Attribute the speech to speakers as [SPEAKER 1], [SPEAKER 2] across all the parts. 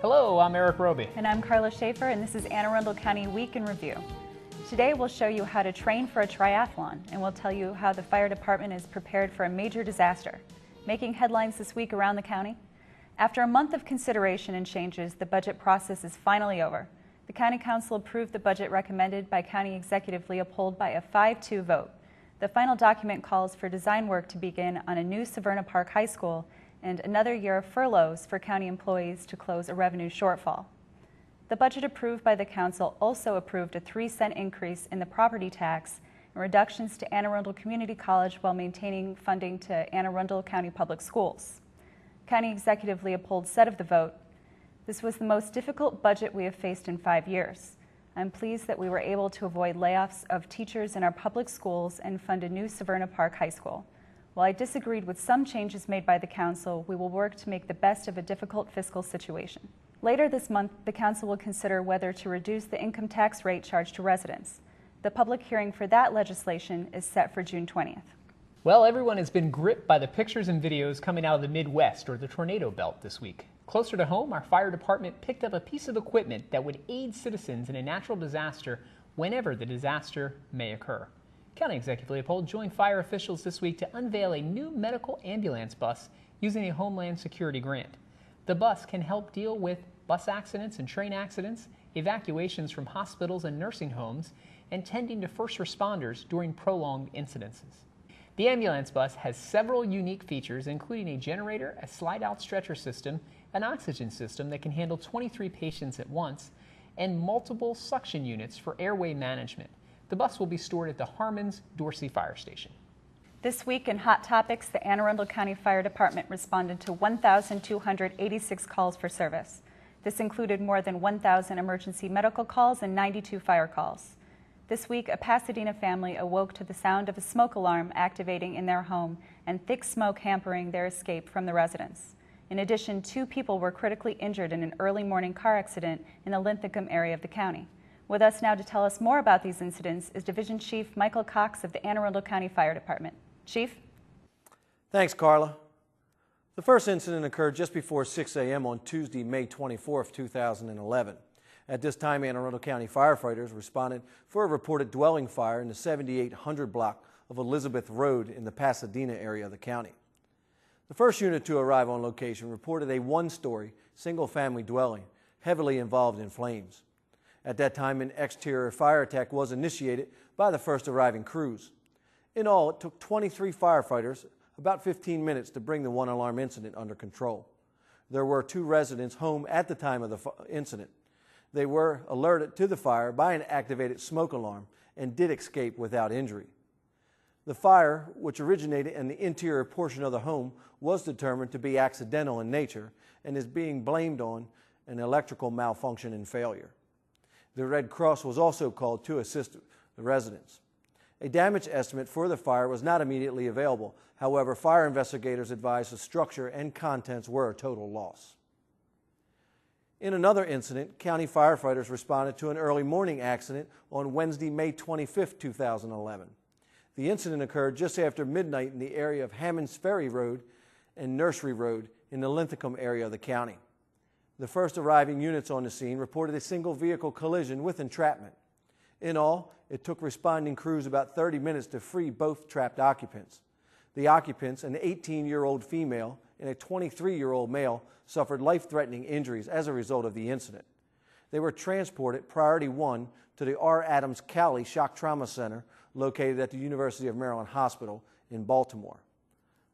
[SPEAKER 1] Hello, I'm Erik Robey.
[SPEAKER 2] And I'm Karla Schaffer, and this is Anne Arundel County Week in Review. Today we'll show you how to train for a triathlon, and we'll tell you how the fire department is prepared for a major disaster. Making headlines this week around the county. After a month of consideration and changes, the budget process is finally over. The County Council approved the budget recommended by County Executive Leopold by a 5-2 vote. The final document calls for design work to begin on a new Severna Park High School and another year of furloughs for county employees to close a revenue shortfall. The budget approved by the Council also approved a 3-cent increase in the property tax and reductions to Anne Arundel Community College while maintaining funding to Anne Arundel County Public Schools. County Executive Leopold said of the vote, "This was the most difficult budget we have faced in 5 years. I'm pleased that we were able to avoid layoffs of teachers in our public schools and fund a new Severna Park High School. While I disagreed with some changes made by the Council, we will work to make the best of a difficult fiscal situation." Later this month, the Council will consider whether to reduce the income tax rate charged to residents. The public hearing for that legislation is set for June 20th.
[SPEAKER 1] Well, everyone has been gripped by the pictures and videos coming out of the Midwest or the tornado belt this week. Closer to home, our fire department picked up a piece of equipment that would aid citizens in a natural disaster whenever the disaster may occur. County Executive Leopold joined fire officials this week to unveil a new medical ambulance bus using a Homeland Security grant. The bus can help deal with bus accidents and train accidents, evacuations from hospitals and nursing homes, and tending to first responders during prolonged incidences. The ambulance bus has several unique features, including a generator, a slide-out stretcher system, an oxygen system that can handle 23 patients at once, and multiple suction units for airway management. The bus will be stored at the Harmons Dorsey Fire Station.
[SPEAKER 2] This week in Hot Topics, the Anne Arundel County Fire Department responded to 1,286 calls for service. This included more than 1,000 emergency medical calls and 92 fire calls. This week, a Pasadena family awoke to the sound of a smoke alarm activating in their home and thick smoke hampering their escape from the residence. In addition, 2 people were critically injured in an early morning car accident in the Linthicum area of the county. With us now to tell us more about these incidents is Division Chief Michael Cox of the Anne Arundel County Fire Department. Chief?
[SPEAKER 3] Thanks, Karla. The first incident occurred just before 6 a.m. on Tuesday, May 24, 2011. At this time, Anne Arundel County firefighters responded for a reported dwelling fire in the 7800 block of Elizabeth Road in the Pasadena area of the county. The first unit to arrive on location reported a 1-story, single-family dwelling heavily involved in flames. At that time, an exterior fire attack was initiated by the first arriving crews. In all, it took 23 firefighters about 15 minutes to bring the 1-alarm incident under control. There were 2 residents home at the time of the incident. They were alerted to the fire by an activated smoke alarm and did escape without injury. The fire, which originated in the interior portion of the home, was determined to be accidental in nature and is being blamed on an electrical malfunction and failure. The Red Cross was also called to assist the residents. A damage estimate for the fire was not immediately available. However, fire investigators advised the structure and contents were a total loss. In another incident, county firefighters responded to an early morning accident on Wednesday, May 25, 2011. The incident occurred just after midnight in the area of Hammond's Ferry Road and Nursery Road in the Linthicum area of the county. The first arriving units on the scene reported a single vehicle collision with entrapment. In all, it took responding crews about 30 minutes to free both trapped occupants. The occupants, an 18-year-old female and a 23-year-old male, suffered life-threatening injuries as a result of the incident. They were transported Priority 1 to the R. Adams Cowley Shock Trauma Center located at the University of Maryland Hospital in Baltimore.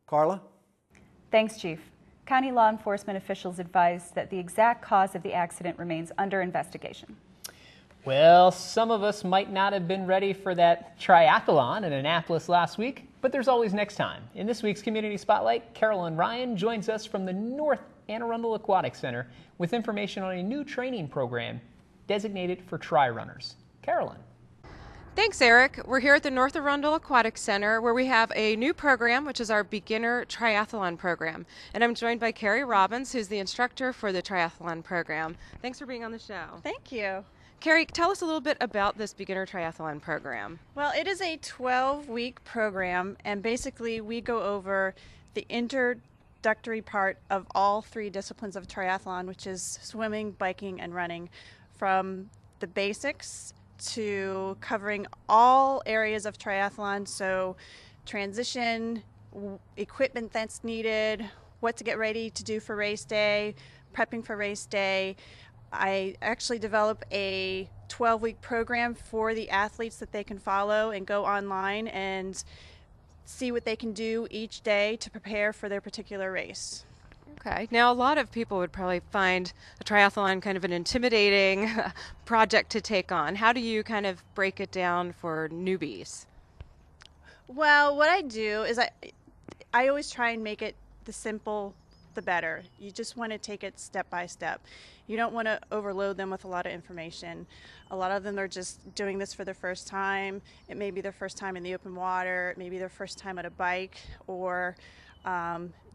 [SPEAKER 3] Karla?
[SPEAKER 2] Thanks, Chief. County law enforcement officials advised that the exact cause of the accident remains under investigation.
[SPEAKER 1] Well, some of us might not have been ready for that triathlon in Annapolis last week, but there's always next time. In this week's Community Spotlight, Carolyn Ryan joins us from the North Anne Arundel Aquatic Center with information on a new training program designated for tri-runners. Carolyn.
[SPEAKER 4] Thanks, Erik. We're here at the North Arundel Aquatic Center where we have a new program, which is our beginner triathlon program. And I'm joined by Carrie Robbins, who's the instructor for the triathlon program. Thanks for being on the show.
[SPEAKER 5] Thank you.
[SPEAKER 4] Carrie, tell us a little bit about this beginner triathlon program.
[SPEAKER 5] Well, it is a 12-week program, and basically we go over the introductory part of all three disciplines of triathlon, which is swimming, biking, and running, from the basics to covering all areas of triathlon. So transition, equipment that's needed, what to get ready to do for race day, prepping for race day. I actually develop a 12-week program for the athletes that they can follow and go online and see what they can do each day to prepare for their particular race.
[SPEAKER 4] Okay. Now, a lot of people would probably find a triathlon kind of an intimidating project to take on. How do you kind of break it down for newbies?
[SPEAKER 5] Well, what I do is I always try and make it the simple, the better. You just want to take it step by step. You don't want to overload them with a lot of information. A lot of them are just doing this for their first time. It may be their first time in the open water. It may be their first time at a bike, or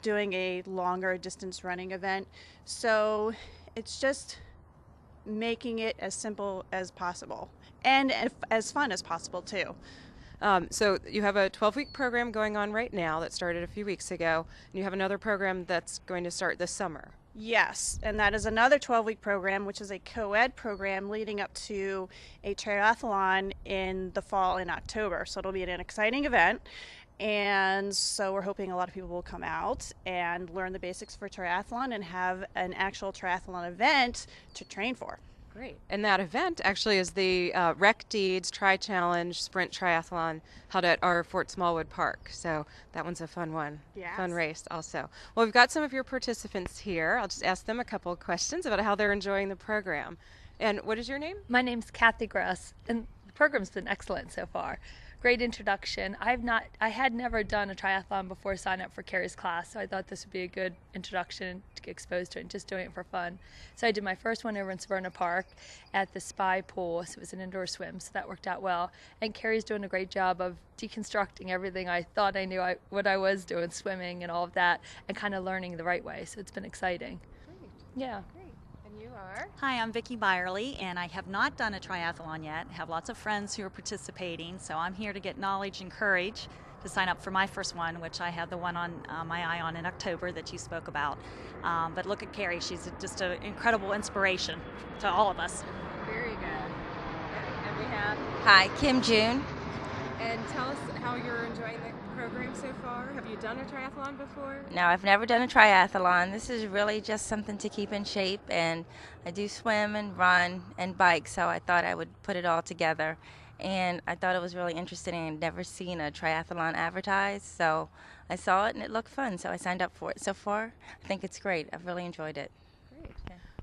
[SPEAKER 5] doing a longer distance running event. So it's just making it as simple as possible and as fun as possible too.
[SPEAKER 4] So you have a 12-week program going on right now that started a few weeks ago, and you have another program that's going to start this summer.
[SPEAKER 5] Yes, and that is another 12-week program, which is a co-ed program leading up to a triathlon in the fall in October. So it'll be an exciting event. And so we're hoping a lot of people will come out and learn the basics for triathlon and have an actual triathlon event to train for.
[SPEAKER 4] Great. And that event actually is the Rec Deeds Tri-Challenge Sprint Triathlon held at our Fort Smallwood Park. So that one's a fun one.
[SPEAKER 5] Yes.
[SPEAKER 4] Fun race also. Well, we've got some of your participants here. I'll just ask them a couple of questions about how they're enjoying the program. And what is your name?
[SPEAKER 6] My name's Kathy Gross, and the program's been excellent so far. Great introduction. I had never done a triathlon before signing up for Carrie's class, so I thought this would be a good introduction to get exposed to it and just doing it for fun. So I did my first one over in Severna Park at the Spy Pool, so it was an indoor swim, so that worked out well. And Carrie's doing a great job of deconstructing everything I thought I knew what I was doing, swimming and all of that, and kind of learning the right way, so it's been exciting.
[SPEAKER 4] Great.
[SPEAKER 6] Yeah.
[SPEAKER 4] Great. And you are?
[SPEAKER 7] Hi, I'm Vicki Byerly, and I have not done a triathlon yet. I have lots of friends who are participating, so I'm here to get knowledge and courage to sign up for my first one, which I have the one on my eye on in October that you spoke about. But look at Carrie. She's just an incredible inspiration to all of us.
[SPEAKER 4] Very good. And we have...
[SPEAKER 8] Hi, Kim June.
[SPEAKER 4] And tell us how you're enjoying the program so far. Have you done a triathlon before?
[SPEAKER 8] No, I've never done a triathlon. This is really just something to keep in shape, and I do swim and run and bike, so I thought I would put it all together. And I thought it was really interesting. I'd never seen a triathlon advertised, so I saw it and it looked fun, so I signed up for it. So far, I think it's great. I've really enjoyed it.
[SPEAKER 4] Great.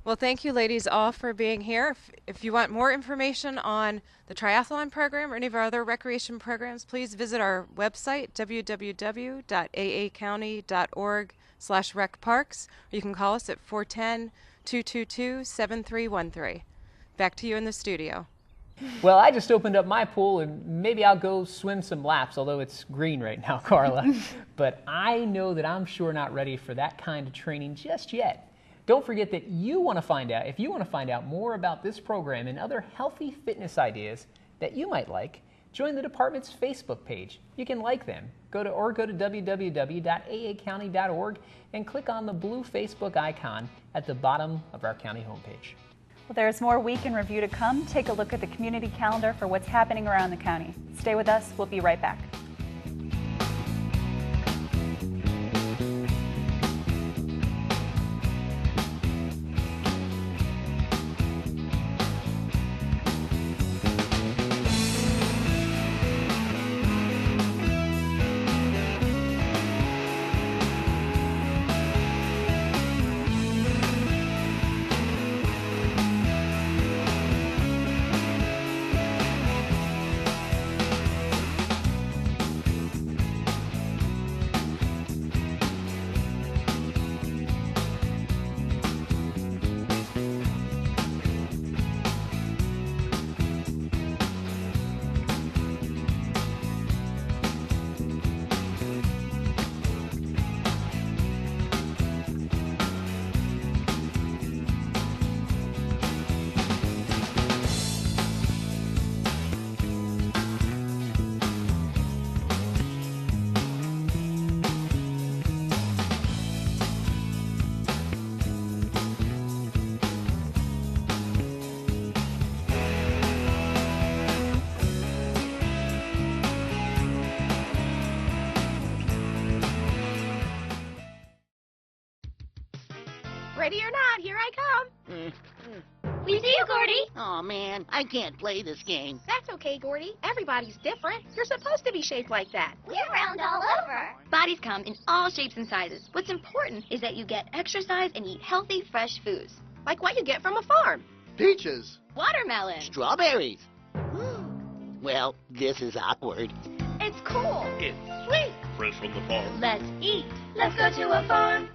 [SPEAKER 4] Well, thank you, ladies, all for being here. If you want more information on the triathlon program or any of our other recreation programs, please visit our website, www.aacounty.org/recparks, or you can call us at 410-222-7313. Back to you in the studio.
[SPEAKER 1] Well, I just opened up my pool, and maybe I'll go swim some laps, although it's green right now, Karla. But I know that I'm sure not ready for that kind of training just yet. Don't forget that if you want to find out more about this program and other healthy fitness ideas that you might like, join the department's Facebook page. You can like them. Go to www.aacounty.org and click on the blue Facebook icon at the bottom of our county homepage.
[SPEAKER 2] Well, there's more Week in Review to come. Take a look at the community calendar for what's happening around the county. Stay with us. We'll be right back.
[SPEAKER 9] Ready or not, here I come. We see you, Gordy. Oh, man, I can't play this game. That's okay, Gordy. Everybody's different. You're supposed to be shaped like that.
[SPEAKER 10] We're round all over. Bodies come in all shapes and sizes. What's important is that you get exercise and eat healthy, fresh foods.
[SPEAKER 9] Like what you get from a farm.
[SPEAKER 11] Peaches.
[SPEAKER 10] Watermelon.
[SPEAKER 11] Strawberries. Well, this is awkward.
[SPEAKER 10] It's cool.
[SPEAKER 11] It's sweet. Fresh from the farm.
[SPEAKER 10] Let's eat. Let's go to a farm.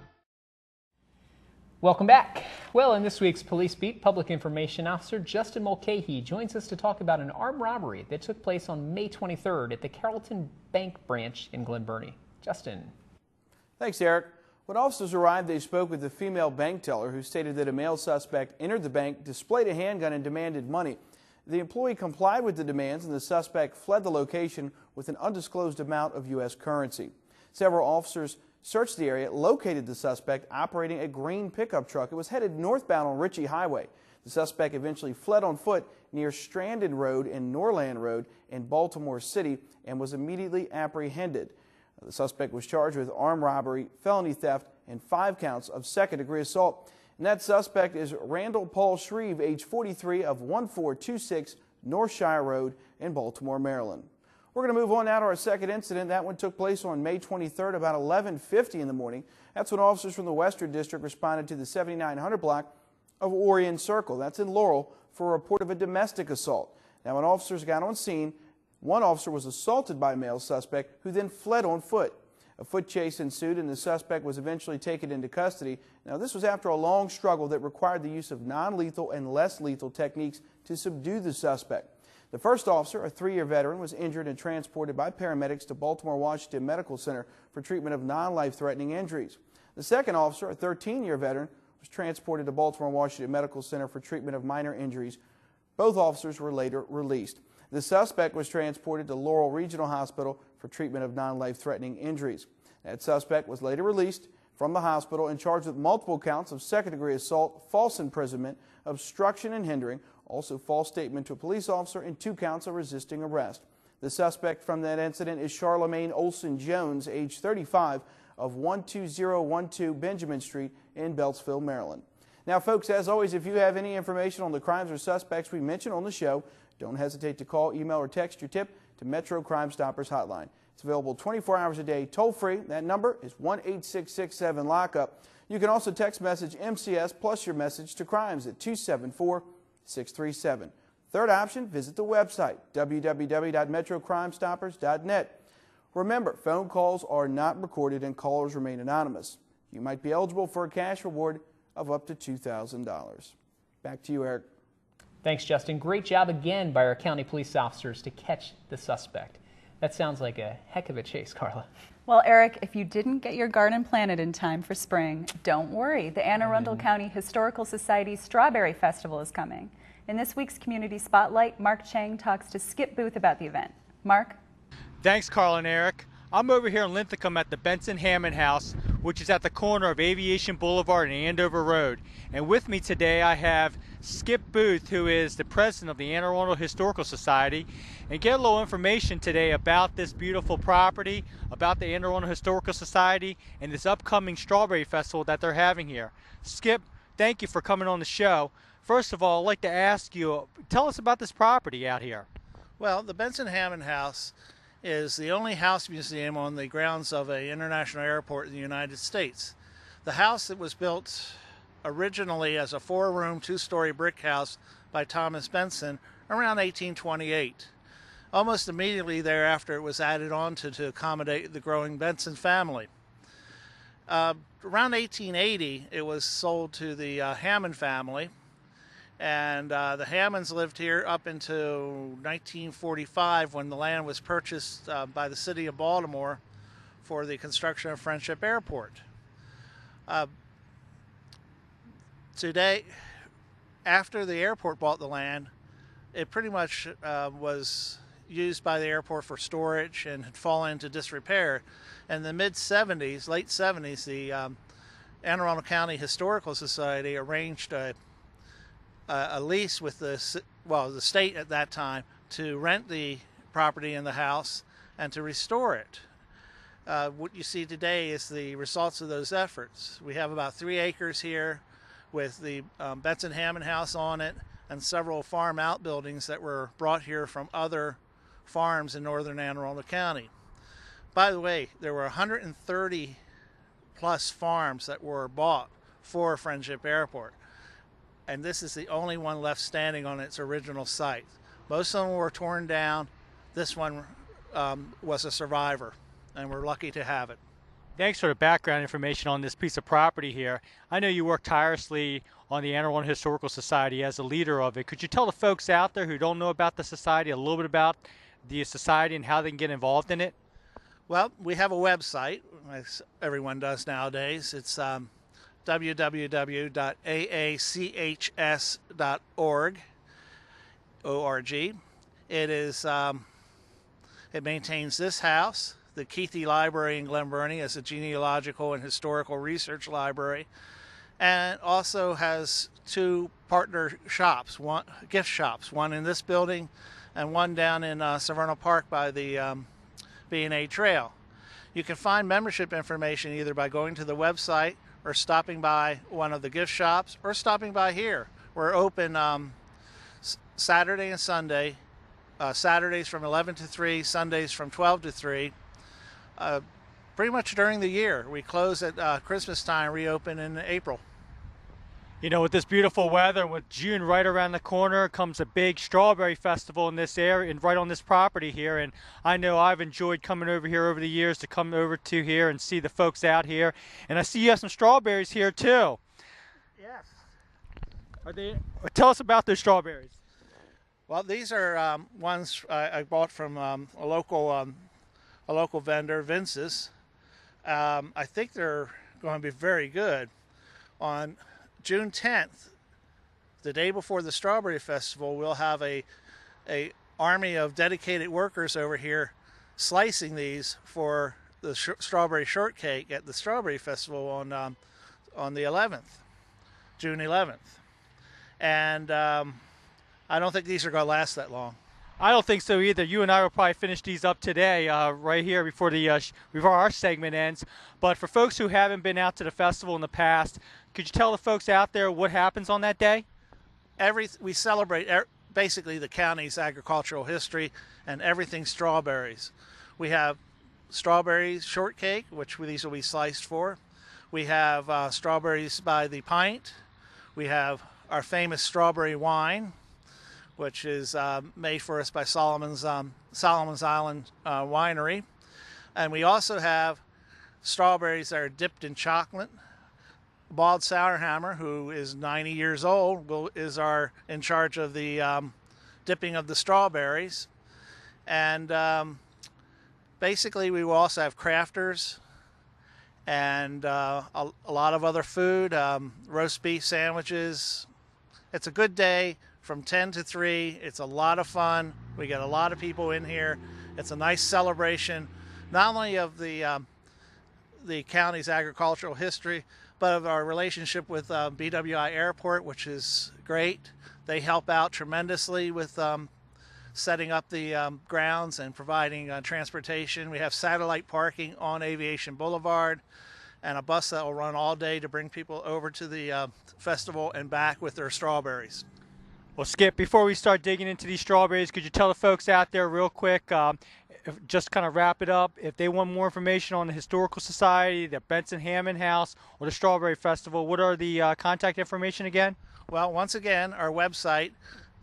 [SPEAKER 1] Welcome back. Well, in this week's Police Beat, Public Information Officer Justin Mulcahy joins us to talk about an armed robbery that took place on May 23rd at the Carrollton Bank branch in Glen Burnie. Justin.
[SPEAKER 12] Thanks, Eric. When officers arrived, they spoke with the female bank teller who stated that a male suspect entered the bank, displayed a handgun, and demanded money. The employee complied with the demands, and the suspect fled the location with an undisclosed amount of U.S. currency. Several officers searched the area, located the suspect operating a green pickup truck. It was headed northbound on Ritchie Highway. The suspect eventually fled on foot near Strandon Road and Norland Road in Baltimore City and was immediately apprehended. The suspect was charged with armed robbery, felony theft, and 5 counts of second-degree assault. And that suspect is Randall Paul Shreve, age 43, of 1426 North Shire Road in Baltimore, Maryland. We're going to move on now to our second incident. That one took place on May 23rd, about 11:50 in the morning. That's when officers from the Western District responded to the 7900 block of Orion Circle. That's in Laurel for a report of a domestic assault. Now, when officers got on scene, one officer was assaulted by a male suspect who then fled on foot. A foot chase ensued, and the suspect was eventually taken into custody. Now, this was after a long struggle that required the use of non-lethal and less lethal techniques to subdue the suspect. The first officer, a 3-year veteran, was injured and transported by paramedics to Baltimore Washington Medical Center for treatment of non-life-threatening injuries. The second officer, a 13-year veteran, was transported to Baltimore Washington Medical Center for treatment of minor injuries. Both officers were later released. The suspect was transported to Laurel Regional Hospital for treatment of non-life-threatening injuries. That suspect was later released from the hospital and charged with multiple counts of second-degree assault, false imprisonment, obstruction and hindering, also false statement to a police officer, and 2 counts of resisting arrest. The suspect from that incident is Charlemagne Olson Jones, age 35, of 12012 Benjamin Street in Beltsville, Maryland. Now, folks, as always, if you have any information on the crimes or suspects we mentioned on the show, don't hesitate to call, email, or text your tip to Metro Crime Stoppers Hotline. It's available 24 hours a day, toll-free. That number is 1-866-7-LOCK-UP. You can also text message MCS plus your message to crimes at 274-637. Third option, visit the website, www.metrocrimestoppers.net. Remember, phone calls are not recorded and callers remain anonymous. You might be eligible for a cash reward of up to $2,000. Back to you, Eric.
[SPEAKER 1] Thanks, Justin. Great job again by our county police officers to catch the suspect. That sounds like a heck of a chase, Karla.
[SPEAKER 2] Well, Eric, if you didn't get your garden planted in time for spring, don't worry. The Anne Arundel County Historical Society's Strawberry Festival is coming. In this week's Community Spotlight, Mark Chang talks to Skip Booth about the event. Mark?
[SPEAKER 13] Thanks, Karla and Eric. I'm over here in Linthicum at the Benson Hammond House, which is at the corner of Aviation Boulevard and Andover Road. And with me today I have Skip Booth, who is the president of the Anne Arundel Historical Society, and get a little information today about this beautiful property, about the Anne Arundel Historical Society, and this upcoming Strawberry Festival that they're having here. Skip, thank you for coming on the show. First of all, I'd like to ask you, tell us about this property out here.
[SPEAKER 14] Well, the Benson Hammond House is the only house museum on the grounds of an international airport in the United States. The house that was built originally as a 4-room, 2-story brick house by Thomas Benson around 1828. Almost immediately thereafter, it was added on to accommodate the growing Benson family. Around 1880, it was sold to the Hammond family, and the Hammonds lived here up until 1945 when the land was purchased by the city of Baltimore for the construction of Friendship Airport. Today, after the airport bought the land, it pretty much was used by the airport for storage and had fallen into disrepair. In the mid-70s, late 70s, the Anne Arundel County Historical Society arranged a lease with the state at that time to rent the property in the house and to restore it. What you see today is the results of those efforts. We have about 3 acres here with the Benson Hammond House on it and several farm outbuildings that were brought here from other farms in northern Anne Arundel County. By the way, there were 130 plus farms that were bought for Friendship Airport, and this is the only one left standing on its original site. Most of them were torn down. This one was a survivor, and we're lucky to have it.
[SPEAKER 13] Thanks for the background information on this piece of property here. I know you work tirelessly on the Anne Arundel Historical Society as a leader of it. Could you tell the folks out there who don't know about the society a little bit about the society and how they can get involved in it?
[SPEAKER 14] Well, we have a website, as everyone does nowadays. It's www.aachs.org. It maintains this house, the Keithy Library in Glen Burnie as a genealogical and historical research library, and also has two partner shops, gift shops, one in this building and one down in Severna Park by the B&A Trail. You can find membership information either by going to the website or stopping by one of the gift shops or stopping by here. We're open Saturday and Sunday, Saturdays from 11 to 3, Sundays from 12 to 3, pretty much during the year. We close at Christmas time, reopen in April.
[SPEAKER 13] You know, with this beautiful weather and with June right around the corner comes a big strawberry festival in this area and right on this property here. And I know I've enjoyed coming over here over the years to come over to here and see the folks out here. And I see you have some strawberries here too.
[SPEAKER 14] Yes.
[SPEAKER 13] Tell us about those strawberries.
[SPEAKER 14] Well, these are ones I bought from a local vendor, Vince's. I think they're going to be very good. On June 10th, the day before the Strawberry Festival, we'll have a army of dedicated workers over here slicing these for the strawberry shortcake at the Strawberry Festival on the 11th, June 11th. And I don't think these are going to last that long.
[SPEAKER 13] I don't think so either. You and I will probably finish these up today, right here before our segment ends. But for folks who haven't been out to the festival in the past, could you tell the folks out there what happens on that day?
[SPEAKER 14] We celebrate basically the county's agricultural history and everything strawberries. We have strawberry shortcake, which these will be sliced for. We have strawberries by the pint. We have our famous strawberry wine, which is made for us by Solomon's Island Winery. And we also have strawberries that are dipped in chocolate. Bald Sourhammer, who is 90 years old, is in charge of the dipping of the strawberries. And basically we will also have crafters and a lot of other food, roast beef sandwiches. It's a good day. From 10 to 3, it's a lot of fun. We get a lot of people in here. It's a nice celebration, not only of the county's agricultural history, but of our relationship with BWI Airport, which is great. They help out tremendously with setting up the grounds and providing transportation. We have satellite parking on Aviation Boulevard and a bus that will run all day to bring people over to the festival and back with their strawberries.
[SPEAKER 13] Well, Skip, before we start digging into these strawberries, could you tell the folks out there real quick, just kind of wrap it up, if they want more information on the Historical Society, the Benson Hammond House, or the Strawberry Festival, what are the contact information again?
[SPEAKER 14] Well, once again, our website,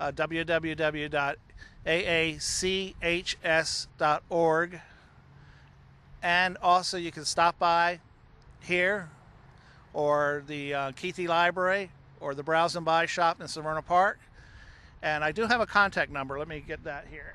[SPEAKER 14] www.aachs.org, and also you can stop by here or the Keithy Library or the Browse and Buy shop in Severna Park. And I do have a contact number. Let me get that here.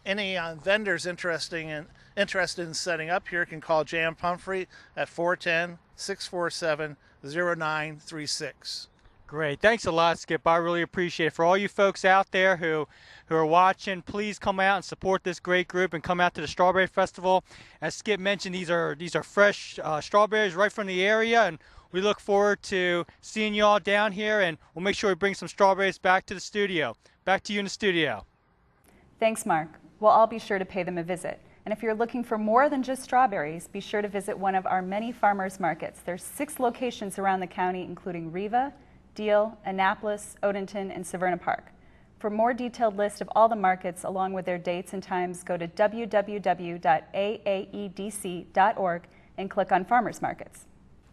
[SPEAKER 14] Any vendors interested in setting up here can call Jan Pumphrey at 410-647-0936.
[SPEAKER 13] Great. Thanks a lot, Skip. I really appreciate it. For all you folks out there who are watching, please come out and support this great group and come out to the Strawberry Festival. As Skip mentioned, these are fresh strawberries right from the area, and we look forward to seeing you all down here, and we'll make sure we bring some strawberries back to the studio. Back to you in the studio.
[SPEAKER 2] Thanks, Mark. We'll all be sure to pay them a visit. And if you're looking for more than just strawberries, be sure to visit one of our many farmers markets. There's 6 locations around the county, including Riva, Deal, Annapolis, Odenton, and Severna Park. For a more detailed list of all the markets, along with their dates and times, go to www.aaedc.org and click on Farmers Markets.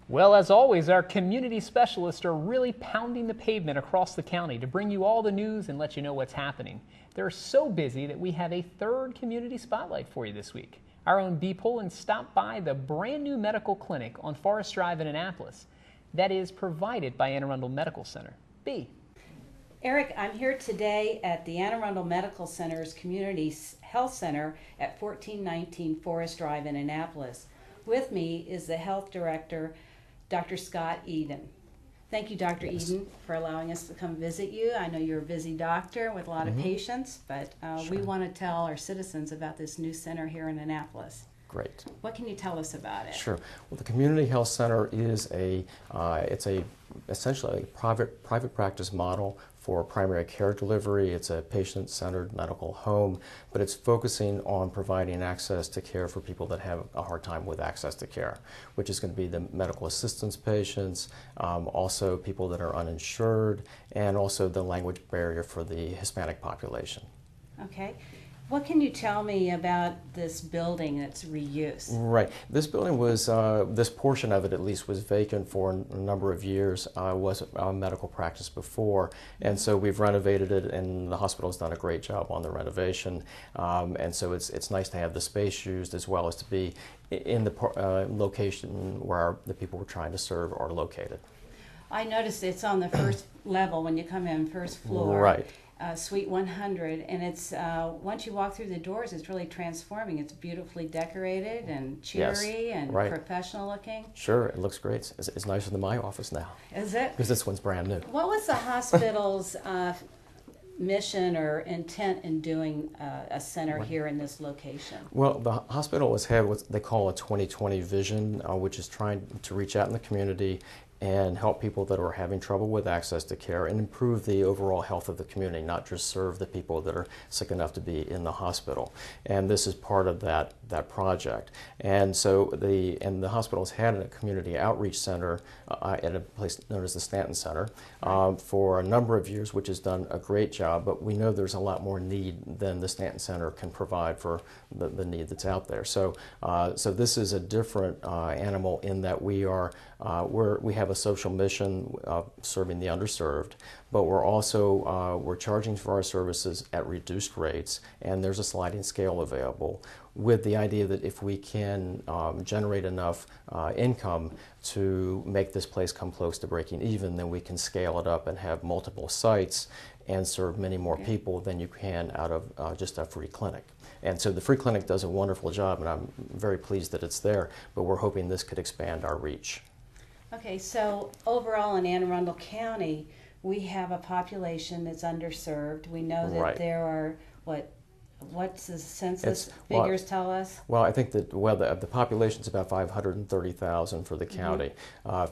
[SPEAKER 1] Well, as always, our community specialists are really pounding the pavement across the county to bring you all the news and let you know what's happening. They're so busy that we have a 3rd community spotlight for you this week. Our own B. Pullen stopped by the brand new medical clinic on Forest Drive in Annapolis that is provided by Anne Arundel Medical Center. B.
[SPEAKER 15] Erik, I'm here today at the Anne Arundel Medical Center's Community Health Center at 1419 Forest Drive in Annapolis. With me is the Health Director, Dr. Scott Eden. Thank you, Dr. Eden, for allowing us to come visit you. I know you're a busy doctor with a lot of patients, but we want to tell our citizens about this new center here in Annapolis.
[SPEAKER 16] Great.
[SPEAKER 15] What can you tell us about it?
[SPEAKER 16] Sure. Well, the Community Health Center is essentially a private practice model for primary care delivery. It's a patient-centered medical home, but it's focusing on providing access to care for people that have a hard time with access to care, which is going to be the medical assistance patients, also people that are uninsured, and also the language barrier for the Hispanic population.
[SPEAKER 15] Okay. What can you tell me about this building that's reused?
[SPEAKER 16] Right. This building was, this portion of it at least, was vacant for a number of years. Was a medical practice before, and so we've renovated it, and the hospital's done a great job on the renovation. And so it's nice to have the space used as well as to be in the location where the people we're trying to serve are located.
[SPEAKER 15] I noticed it's on the first level when you come in, first floor.
[SPEAKER 16] Right.
[SPEAKER 15] Suite 100, and it's once you walk through the doors, it's really transforming. It's beautifully decorated and cheery and professional looking.
[SPEAKER 16] Sure, it looks great. It's nicer than my office now.
[SPEAKER 15] Is it?
[SPEAKER 16] Because this one's brand new.
[SPEAKER 15] What was the hospital's mission or intent in doing a center here in this location?
[SPEAKER 16] Well, the hospital has had what they call a 2020 vision, which is trying to reach out in the community and help people that are having trouble with access to care and improve the overall health of the community, not just serve the people that are sick enough to be in the hospital. And this is part of that project. And so the hospital's had a community outreach center at a place known as the Stanton Center for a number of years, which has done a great job, but we know there's a lot more need than the Stanton Center can provide for the need that's out there. So this is a different animal in that we have a social mission of serving the underserved, but we're also we're charging for our services at reduced rates, and there's a sliding scale available with the idea that if we can generate enough income to make this place come close to breaking even, then we can scale it up and have multiple sites and serve many more people than you can out of just a free clinic. And so the free clinic does a wonderful job, and I'm very pleased that it's there, but we're hoping this could expand our reach.
[SPEAKER 15] Okay, so overall in Anne Arundel County, we have a population that's underserved. We know that there are, what's the census figures tell us?
[SPEAKER 16] Well, I think that the population's about 530,000 for the county.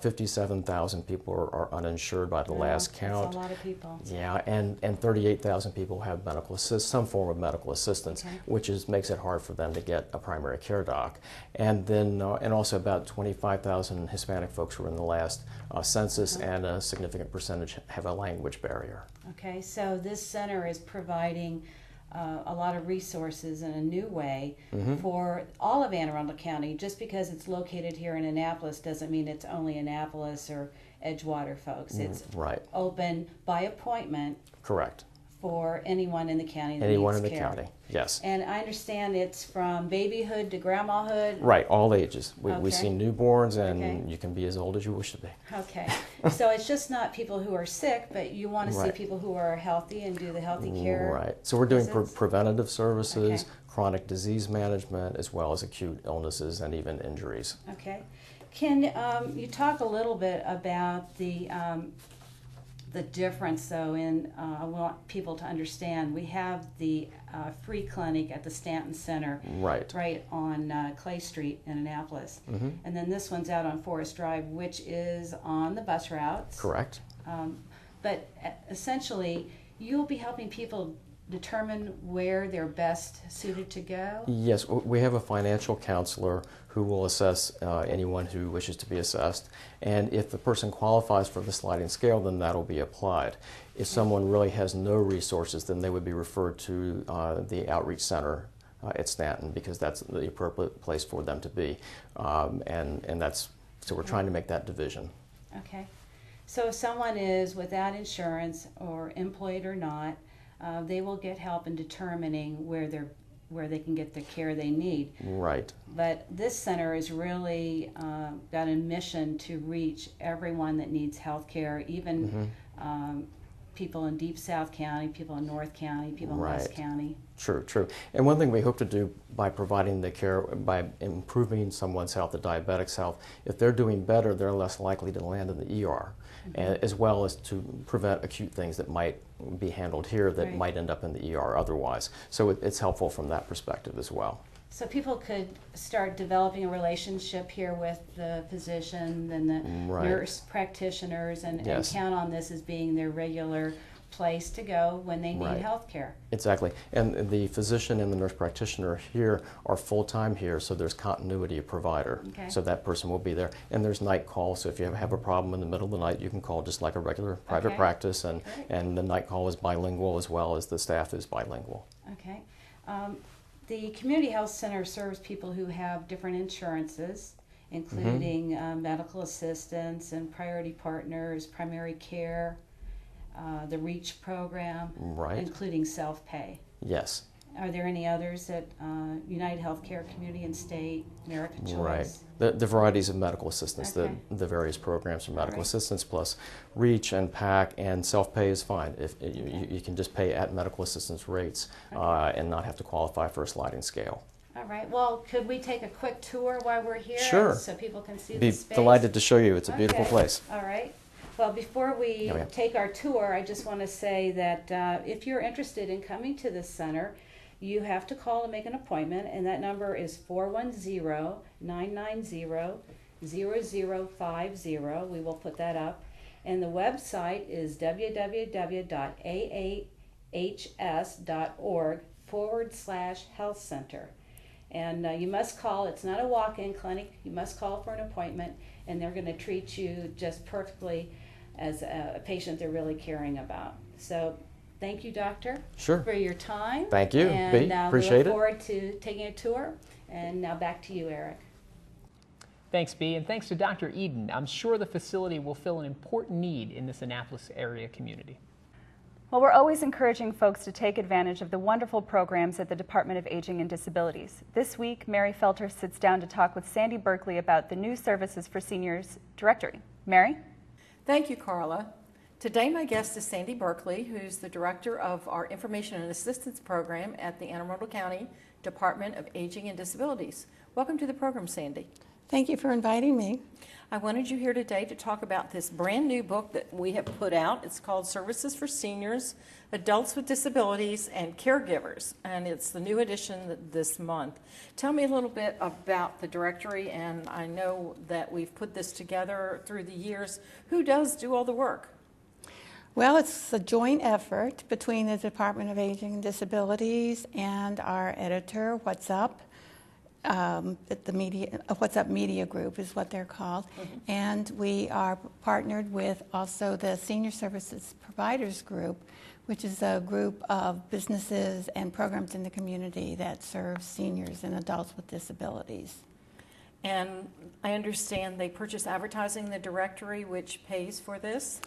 [SPEAKER 16] 57,000 people are uninsured by the last count.
[SPEAKER 15] That's a lot of people.
[SPEAKER 16] Yeah, and 38,000 people have some form of medical assistance, which makes it hard for them to get a primary care doc. And then and also about 25,000 Hispanic folks were in the last census, and a significant percentage have a language barrier.
[SPEAKER 15] Okay, so this center is providing a lot of resources in a new way for all of Anne Arundel County. Just because it's located here in Annapolis doesn't mean it's only Annapolis or Edgewater folks. It's open by appointment.
[SPEAKER 16] Correct.
[SPEAKER 15] For anyone in the county that
[SPEAKER 16] anyone in
[SPEAKER 15] needs
[SPEAKER 16] the
[SPEAKER 15] care.
[SPEAKER 16] county, yes.
[SPEAKER 15] And I understand it's from babyhood to grandmahood.
[SPEAKER 16] Right, all ages. We see newborns, and you can be as old as you wish to be.
[SPEAKER 15] Okay, so it's just not people who are sick, but you want to see people who are healthy and do the healthy care.
[SPEAKER 16] Right. So we're doing preventative services, chronic disease management, as well as acute illnesses and even injuries.
[SPEAKER 15] Okay. Can you talk a little bit about the difference, though, in I want people to understand. We have the free clinic at the Stanton Center, right on Clay Street in Annapolis, and then this one's out on Forest Drive, which is on the bus routes.
[SPEAKER 16] Correct.
[SPEAKER 15] But essentially, you'll be helping people determine where they're best suited to go?
[SPEAKER 16] Yes, we have a financial counselor who will assess anyone who wishes to be assessed. And if the person qualifies for the sliding scale, then that'll be applied. If someone really has no resources, then they would be referred to the outreach center at Stanton, because that's the appropriate place for them to be. And that's, so we're trying to make that division.
[SPEAKER 15] Okay. So if someone is without insurance or employed or not, they will get help in determining where they can get the care they need.
[SPEAKER 16] Right.
[SPEAKER 15] But this center is really got a mission to reach everyone that needs health care, even people in Deep South County, people in North County, people in West County.
[SPEAKER 16] True, true. And one thing we hope to do by providing the care, by improving someone's health, the diabetic's health, if they're doing better, they're less likely to land in the ER, and, as well as to prevent acute things that might be handled here that might end up in the ER otherwise. So it's helpful from that perspective as well.
[SPEAKER 15] So people could start developing a relationship here with the physician and the nurse practitioners and count on this as being their regular place to go when they need health care.
[SPEAKER 16] Exactly. And the physician and the nurse practitioner here are full-time here, so there's continuity of provider. So that person will be there. And there's night calls, so if you have a problem in the middle of the night, you can call just like a regular private practice, and the night call is bilingual as well as the staff is bilingual.
[SPEAKER 15] Okay. The Community Health Center serves people who have different insurances, including medical assistance and priority partners, primary care, the REACH program, including self-pay.
[SPEAKER 16] Yes.
[SPEAKER 15] Are there any others at United Healthcare, Community and State, American Choice?
[SPEAKER 16] The varieties of medical assistance, the various programs for medical assistance, plus REACH and PAC, and self-pay is fine. If you can just pay at medical assistance rates and not have to qualify for a sliding scale.
[SPEAKER 15] All right. Well, could we take a quick tour while we're here?
[SPEAKER 16] Sure.
[SPEAKER 15] So people can see
[SPEAKER 16] Be
[SPEAKER 15] the space?
[SPEAKER 16] delighted to show you. It's a beautiful place.
[SPEAKER 15] All right. Well, before we take our tour, I just want to say that if you're interested in coming to this center, you have to call and make an appointment, and that number is 410-990-0050. We will put that up. And the website is www.ahs.org/health center. And you must call. It's not a walk-in clinic. You must call for an appointment, and they're going to treat you just perfectly as a patient they're really caring about. So thank you, Doctor, for your time.
[SPEAKER 16] Thank you,
[SPEAKER 15] and
[SPEAKER 16] appreciate
[SPEAKER 15] we look forward to taking a tour. And now back to you, Erik.
[SPEAKER 1] Thanks, Bea, and thanks to Dr. Eden. I'm sure the facility will fill an important need in this Annapolis area community.
[SPEAKER 2] Well, we're always encouraging folks to take advantage of the wonderful programs at the Department of Aging and Disabilities. This week, Mary Felter sits down to talk with Sandy Berkeley about the new Services for Seniors directory. Mary?
[SPEAKER 17] Thank you, Karla. Today, my guest is Sandy Berkeley, who's the director of our Information and Assistance Program at the Anne Arundel County Department of Aging and Disabilities. Welcome to the program, Sandy.
[SPEAKER 18] Thank you for inviting me.
[SPEAKER 17] I wanted you here today to talk about this brand new book that we have put out. It's called Services for Seniors, Adults with Disabilities, and Caregivers, and it's the new edition this month. Tell me a little bit about the directory, and I know that we've put this together through the years. Who does do all the work?
[SPEAKER 18] Well, it's a joint effort between the Department of Aging and Disabilities and our editor, What's Up. The media, What's Up Media Group is what they're called, and we are partnered with also the Senior Services Providers Group, which is a group of businesses and programs in the community that serve seniors and adults with disabilities.
[SPEAKER 17] And I understand they purchase advertising in the directory, which pays for this?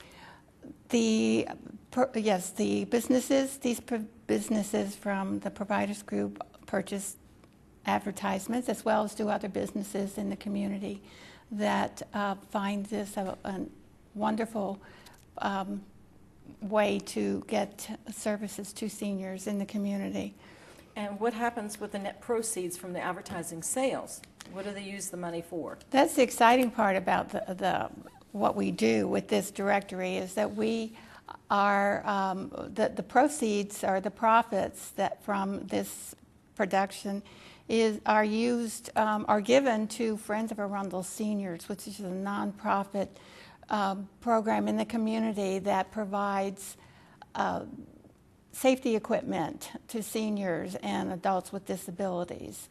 [SPEAKER 18] Yes, the businesses, these businesses from the Providers Group purchase advertisements, as well as do other businesses in the community that find this a wonderful way to get services to seniors in the community.
[SPEAKER 17] And what happens with the net proceeds from the advertising sales? What do they use the money for?
[SPEAKER 18] That's the exciting part about what we do with this directory, is that we are the proceeds or the profits that from this production are given to Friends of Arundel Seniors, which is a nonprofit program in the community that provides safety equipment to seniors and adults with disabilities.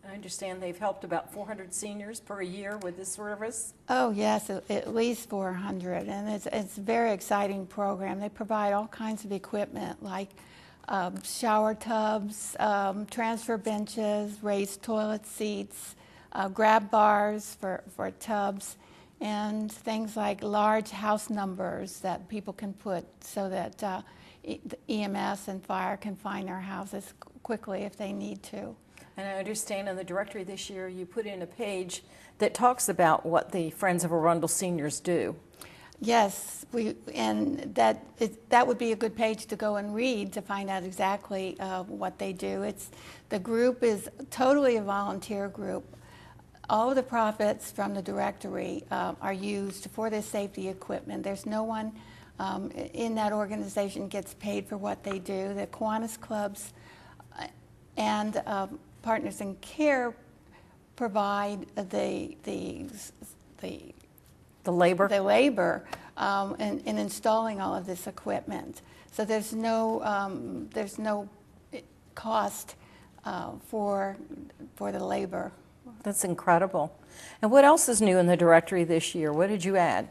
[SPEAKER 17] I understand they've helped about 400 seniors per year with this service.
[SPEAKER 18] Oh yes, at least 400, and it's a very exciting program. They provide all kinds of equipment like shower tubs, transfer benches, raised toilet seats, grab bars for tubs, and things like large house numbers that people can put so that the EMS and fire can find their houses quickly if they need to.
[SPEAKER 17] And I understand in the directory this year you put in a page that talks about what the Friends of Arundel Seniors do.
[SPEAKER 18] Yes, that would be a good page to go and read to find out exactly what they do. The group is totally a volunteer group. All of the profits from the directory are used for this safety equipment. There's no one in that organization gets paid for what they do. The Kiwanis clubs and Partners in Care provide the labor in installing all of this equipment. So there's no cost for the labor.
[SPEAKER 17] That's incredible. And what else is new in the directory this year? What did you add?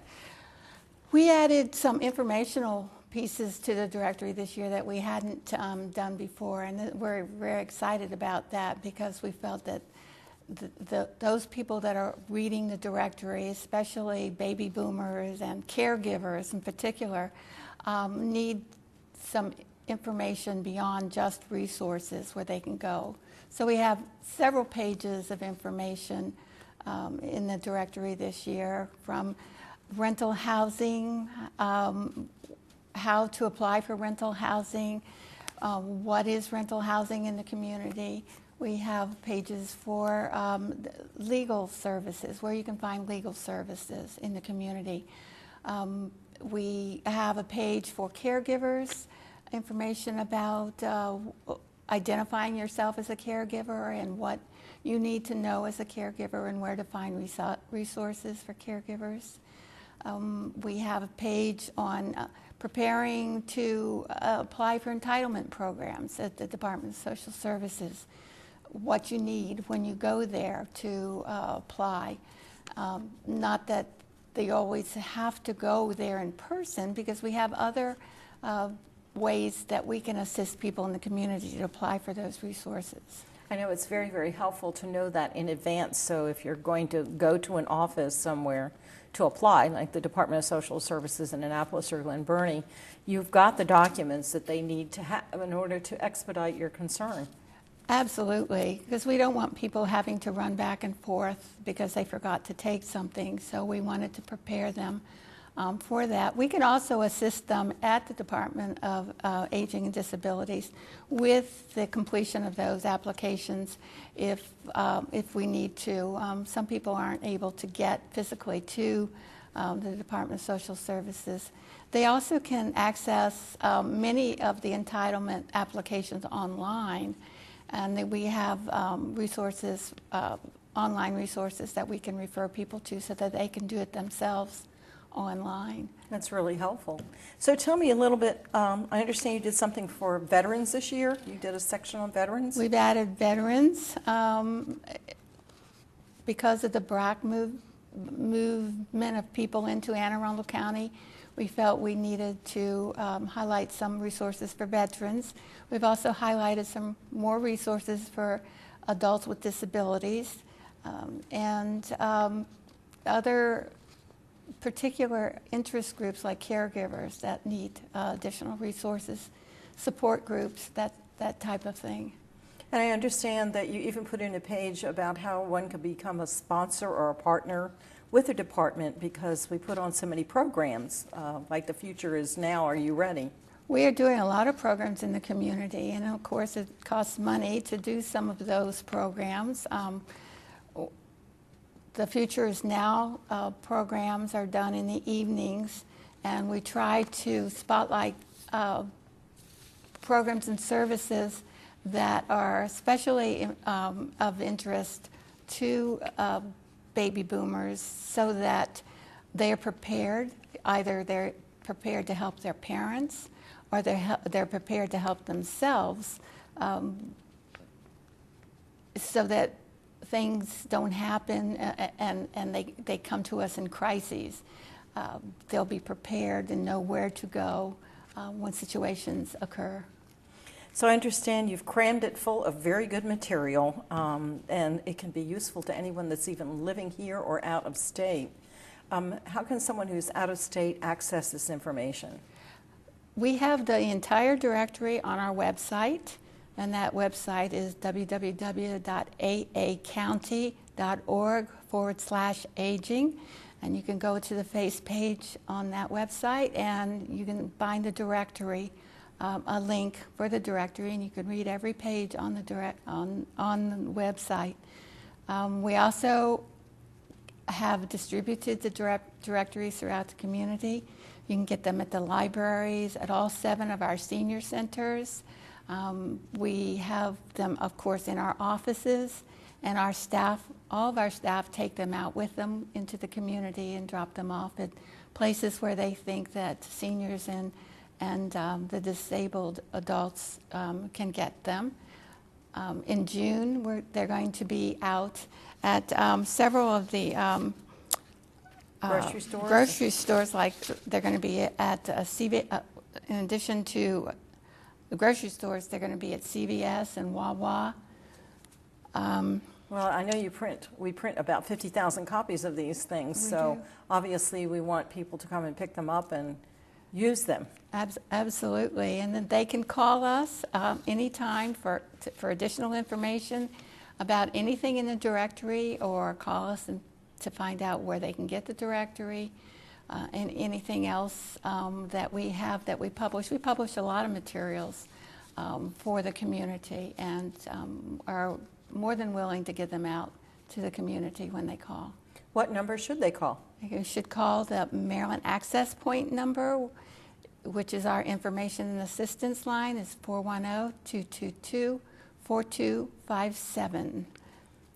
[SPEAKER 18] We added some informational pieces to the directory this year that we hadn't done before, and we're very excited about that because we felt that those people that are reading the directory, especially baby boomers and caregivers in particular, need some information beyond just resources where they can go. So we have several pages of information in the directory this year, from rental housing, how to apply for rental housing, what is rental housing in the community. We have pages for legal services, where you can find legal services in the community. We have a page for caregivers, information about identifying yourself as a caregiver and what you need to know as a caregiver and where to find resources for caregivers. We have a page on preparing to apply for entitlement programs at the Department of Social Services, what you need when you go there to apply. Not that they always have to go there in person, because we have other ways that we can assist people in the community to apply for those resources.
[SPEAKER 17] I know it's very, very helpful to know that in advance, so if you're going to go to an office somewhere to apply, like the Department of Social Services in Annapolis or Glen Burnie, you've got the documents that they need to have in order to expedite your concern.
[SPEAKER 18] Absolutely, because we don't want people having to run back and forth because they forgot to take something, so we wanted to prepare them for that. We can also assist them at the Department of Aging and Disabilities with the completion of those applications if we need to. Some people aren't able to get physically to the Department of Social Services. They also can access many of the entitlement applications online, and we have resources, online resources that we can refer people to so that they can do it themselves online.
[SPEAKER 17] That's really helpful. So tell me a little bit, I understand you did something for veterans this year. You did a section on veterans?
[SPEAKER 18] We've added veterans. Because of the BRAC movement of people into Anne Arundel County, we felt we needed to highlight some resources for veterans. We've also highlighted some more resources for adults with disabilities and other particular interest groups like caregivers that need additional resources, support groups, that type of thing.
[SPEAKER 17] And I understand that you even put in a page about how one could become a sponsor or a partner with the department, because we put on so many programs, like The Future Is Now, Are You Ready?
[SPEAKER 18] We are doing a lot of programs in the community, and of course it costs money to do some of those programs. The Future Is Now programs are done in the evenings, and we try to spotlight programs and services that are especially of interest to baby boomers, so that they are prepared. Either they're prepared to help their parents, or they're prepared to help themselves, so that things don't happen and they come to us in crises. They'll be prepared and know where to go when situations occur.
[SPEAKER 19] So I understand you've crammed it full of very good material, and it can be useful to anyone that's even living here or out of state. How can someone who's out of state access this information?
[SPEAKER 18] We have the entire directory on our website, and that website is www.aacounty.org/aging. And you can go to the face page on that website, and you can find the directory, a link for the directory, and you can read every page on the website. We also have distributed the directories throughout the community. You can get them at the libraries, at all 7 of our senior centers. We have them, of course, in our offices, and our staff, all of our staff take them out with them into the community and drop them off at places where they think that seniors and the disabled adults can get them. In June, they're going to be out at several of the grocery stores, like they're going to be at CVS. In addition to the grocery stores, they're going to be at CVS and Wawa.
[SPEAKER 19] Well, I know we print about 50,000 copies of these things, so obviously we want people to come and pick them up and use them.
[SPEAKER 18] Absolutely, and then they can call us anytime for additional information about anything in the directory, or call us to find out where they can get the directory and anything else that we have that we publish. We publish a lot of materials for the community, and are more than willing to get them out to the community when they call.
[SPEAKER 19] What number should they call?
[SPEAKER 18] You should call the Maryland Access Point number, which is our information and assistance line, is 410-222-4257.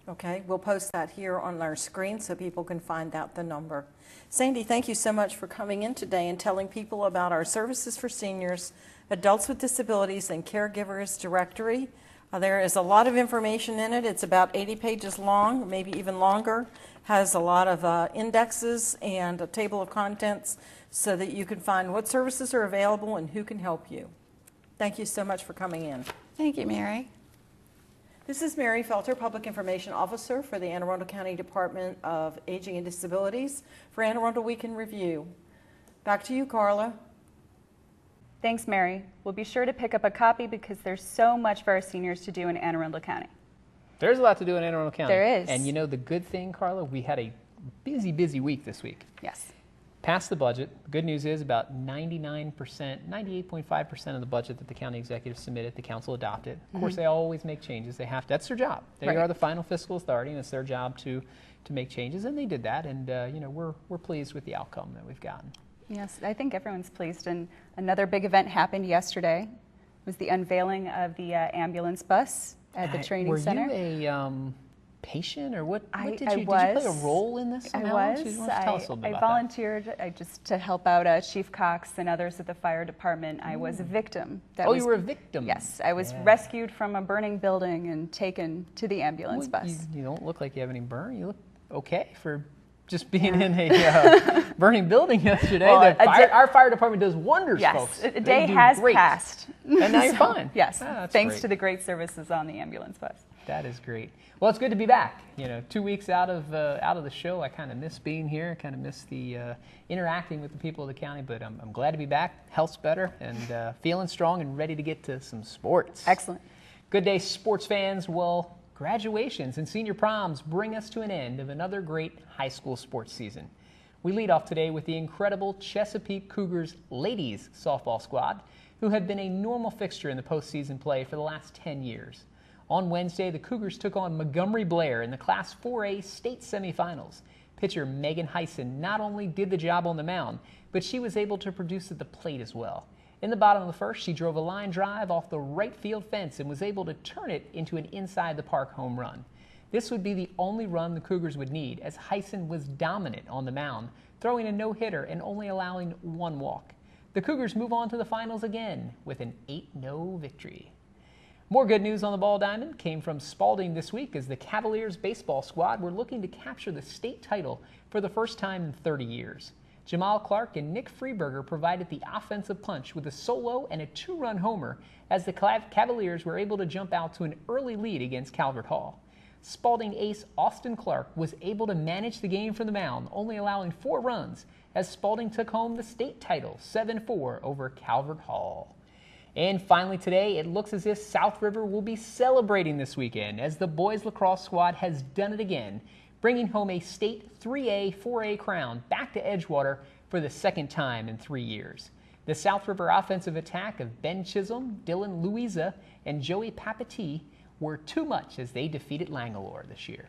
[SPEAKER 19] Okay, we'll post that here on our screen so people can find out the number. Sandy, thank you so much for coming in today and telling people about our Services for Seniors, Adults with Disabilities, and Caregivers directory. There is a lot of information in it. It's about 80 pages long, maybe even longer. Has a lot of indexes and a table of contents so that you can find what services are available and who can help you. Thank you so much for coming in.
[SPEAKER 18] Thank you, Mary.
[SPEAKER 19] This is Mary Felter, Public Information Officer for the Anne Arundel County Department of Aging and Disabilities for Anne Arundel Week in Review. Back to you, Karla.
[SPEAKER 2] Thanks, Mary. We'll be sure to pick up a copy because there's so much for our seniors to do in Anne Arundel County.
[SPEAKER 1] There's a lot to do in Anne Arundel County.
[SPEAKER 2] There is.
[SPEAKER 1] And you know the good thing, Karla, we had a busy week this week.
[SPEAKER 2] Yes.
[SPEAKER 1] Passed the budget. The good news is about 98.5% of the budget that the county executive submitted, the council adopted. Of course, they always make changes. They have to. That's their job. They are the final fiscal authority, and it's their job to make changes, and they did that. And you know, we're pleased with the outcome that we've gotten.
[SPEAKER 2] Yes, I think everyone's pleased. And another big event happened yesterday. It was the unveiling of the ambulance bus at the training center.
[SPEAKER 1] Were you a patient, or what did you play a role in this?
[SPEAKER 2] I was. I volunteered just to help out Chief Cox and others at the fire department. I was a victim.
[SPEAKER 1] You were a victim?
[SPEAKER 2] Yes, I was rescued from a burning building and taken to the ambulance bus.
[SPEAKER 1] You don't look like you have any burn. You look okay for just being in a burning building yesterday. Well, our fire department does wonders, folks.
[SPEAKER 2] Yes, a day has passed.
[SPEAKER 1] And now you're fine.
[SPEAKER 2] Yes, thanks to the great services on the ambulance bus.
[SPEAKER 1] That is great. Well, it's good to be back. You know, 2 weeks out of the show, I kind of miss being here. Kind of miss the interacting with the people of the county. But I'm glad to be back. Health's better, and feeling strong and ready to get to some sports.
[SPEAKER 2] Excellent.
[SPEAKER 1] Good day, sports fans. Well, graduations and senior proms bring us to an end of another great high school sports season. We lead off today with the incredible Chesapeake Cougars ladies softball squad, who have been a normal fixture in the postseason play for the last 10 years. On Wednesday, the Cougars took on Montgomery Blair in the Class 4A state semifinals. Pitcher Megan Heisen not only did the job on the mound, but she was able to produce at the plate as well. In the bottom of the first, she drove a line drive off the right field fence and was able to turn it into an inside the park home run. This would be the only run the Cougars would need, as Heisen was dominant on the mound, throwing a no-hitter and only allowing one walk. The Cougars move on to the finals again with an 8-0 victory. More good news on the ball diamond came from Spalding this week as the Cavaliers baseball squad were looking to capture the state title for the first time in 30 years. Jamal Clark and Nick Freeberger provided the offensive punch with a solo and a 2-run homer as the Cavaliers were able to jump out to an early lead against Calvert Hall. Spalding ace Austin Clark was able to manage the game from the mound, only allowing 4 runs as Spalding took home the state title 7-4 over Calvert Hall. And finally today, it looks as if South River will be celebrating this weekend as the boys lacrosse squad has done it again, bringing home a state 3A, 4A crown back to Edgewater for the second time in 3 years. The South River offensive attack of Ben Chisholm, Dylan Louisa, and Joey Papati were too much as they defeated Langalore this year.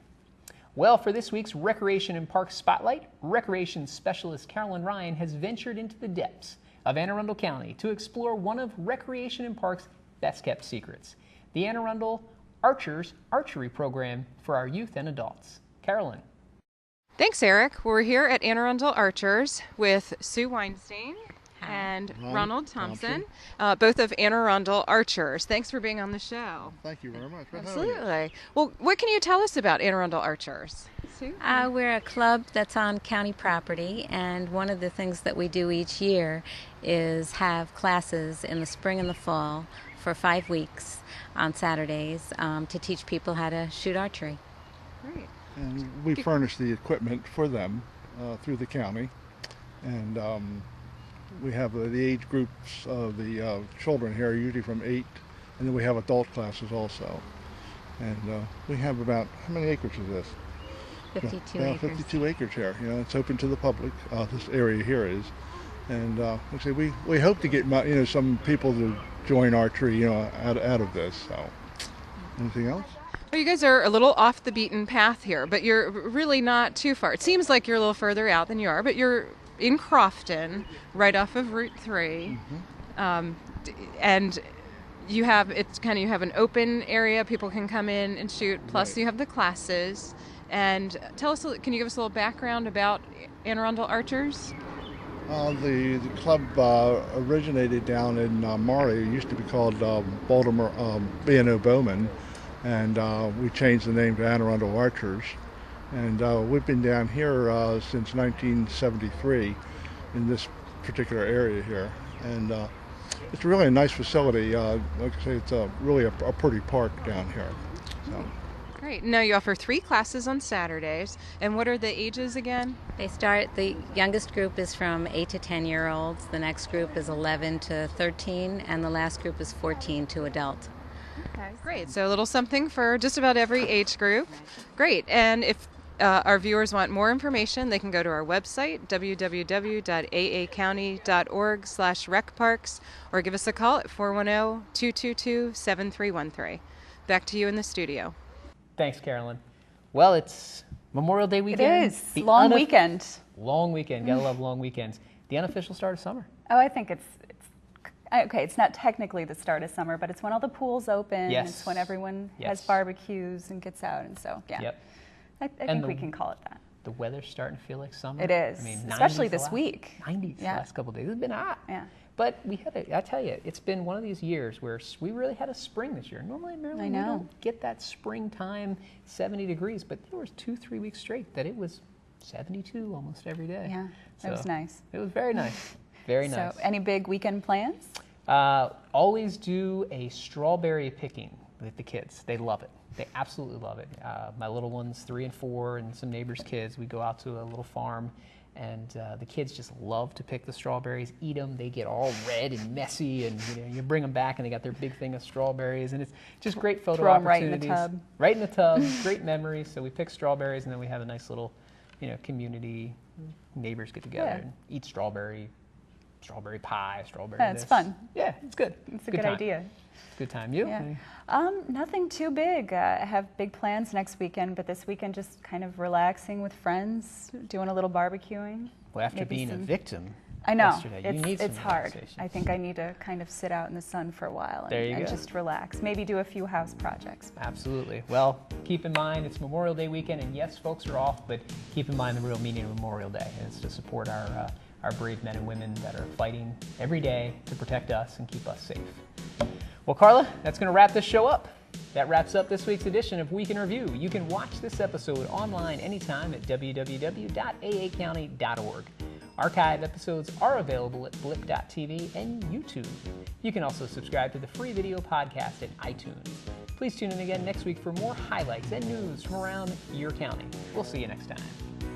[SPEAKER 1] Well, for this week's Recreation and Parks Spotlight, Recreation Specialist Carolyn Ryan has ventured into the depths of Anne Arundel County to explore one of Recreation and Parks' best-kept secrets, the Anne Arundel Archers archery program for our youth and adults. Carolyn.
[SPEAKER 4] Thanks, Erik. We're here at Anne Arundel Archers with Sue Weinstein and Ronald Thompson, both of Anne Arundel Archers. Thanks for being on the show.
[SPEAKER 20] Thank you very much.
[SPEAKER 4] Absolutely. Well, what can you tell us about Anne Arundel Archers? Sue?
[SPEAKER 21] We're a club that's on county property, and one of the things that we do each year is have classes in the spring and the fall for 5 weeks on Saturdays to teach people how to shoot archery.
[SPEAKER 4] Great.
[SPEAKER 20] And we furnish the equipment for them through the county, and we have the age groups of the children here, usually from 8, and then we have adult classes also. And we have about, how many acres is this?
[SPEAKER 21] 52
[SPEAKER 20] acres. 52 acres here. You know, it's open to the public. This area here is, and like I say, we hope to get some people to join archery, out of this. So, anything else?
[SPEAKER 4] Well, you guys are a little off the beaten path here, but you're really not too far. It seems like you're a little further out than you are, but you're in Crofton, right off of Route 3, and you have an open area people can come in and shoot. Plus, you have the classes. And tell us, can you give us a little background about Anne Arundel Archers?
[SPEAKER 20] The club originated down in Maury. It used to be called Baltimore B&O Bowman, and we changed the name to Anne Arundel Archers. And we've been down here since 1973 in this particular area here. And it's really a nice facility. Like I say, it's really a pretty park down here. So.
[SPEAKER 4] Great. Now you offer 3 classes on Saturdays. And what are the ages again?
[SPEAKER 21] The youngest group is from 8 to 10-year-olds. The next group is 11 to 13, and the last group is 14 to adult.
[SPEAKER 4] Okay, great. So a little something for just about every age group. Great. And if our viewers want more information, they can go to our website, www.aacounty.org/recparks, or give us a call at 410-222-7313. Back to you in the studio.
[SPEAKER 1] Thanks, Carolyn. Well, it's Memorial Day weekend.
[SPEAKER 2] It is. Long weekend.
[SPEAKER 1] Long weekend. Gotta love long weekends. The unofficial start of summer.
[SPEAKER 2] Oh, I think it's okay. It's not technically the start of summer, but it's when all the pools open.
[SPEAKER 1] Yes.
[SPEAKER 2] It's when everyone has barbecues and gets out, and so yeah.
[SPEAKER 1] Yep.
[SPEAKER 2] I think we can call it that.
[SPEAKER 1] The weather's starting to feel like summer.
[SPEAKER 2] It is, especially this week.
[SPEAKER 1] 90s the last couple of days. It's been hot.
[SPEAKER 2] Yeah.
[SPEAKER 1] But I tell you, it's been one of these years where we really had a spring this year. Normally in Maryland, we don't get that springtime 70 degrees, but there was 2-3 weeks straight that it was 72 almost every day.
[SPEAKER 2] Yeah, it was nice.
[SPEAKER 1] It was very nice. Very nice.
[SPEAKER 2] So, any big weekend plans?
[SPEAKER 1] Always do a strawberry picking with the kids. They love it. They absolutely love it. My little ones, 3 and 4, and some neighbors' kids, we go out to a little farm, and the kids just love to pick the strawberries, eat them. They get all red and messy, and you bring them back, and they got their big thing of strawberries, and it's just great photo
[SPEAKER 2] Throw them
[SPEAKER 1] opportunities.
[SPEAKER 2] right in the tub.
[SPEAKER 1] Right in the tub. Great memories. So we pick strawberries, and then we have a nice little, community neighbors get together and eat strawberry pie, strawberry.
[SPEAKER 2] Yeah, it's fun.
[SPEAKER 1] Yeah, it's good.
[SPEAKER 2] It's a good idea.
[SPEAKER 1] It's a good time. You?
[SPEAKER 2] Yeah. Nothing too big. I have big plans next weekend, but this weekend just kind of relaxing with friends, doing a little barbecuing.
[SPEAKER 1] Well, after being a victim
[SPEAKER 2] yesterday,
[SPEAKER 1] you need some
[SPEAKER 2] it's hard.
[SPEAKER 1] relaxation.
[SPEAKER 2] I think I need to kind of sit out in the sun for a while and just relax. Maybe do a few house projects.
[SPEAKER 1] Absolutely. Well, keep in mind it's Memorial Day weekend, and yes, folks are off, but keep in mind the real meaning of Memorial Day, and it's to support our our brave men and women that are fighting every day to protect us and keep us safe. Well, Karla, that's going to wrap this show up. That wraps up this week's edition of Week in Review. You can watch this episode online anytime at www.aacounty.org. Archive episodes are available at blip.tv and YouTube. You can also subscribe to the free video podcast at iTunes. Please tune in again next week for more highlights and news from around your county. We'll see you next time.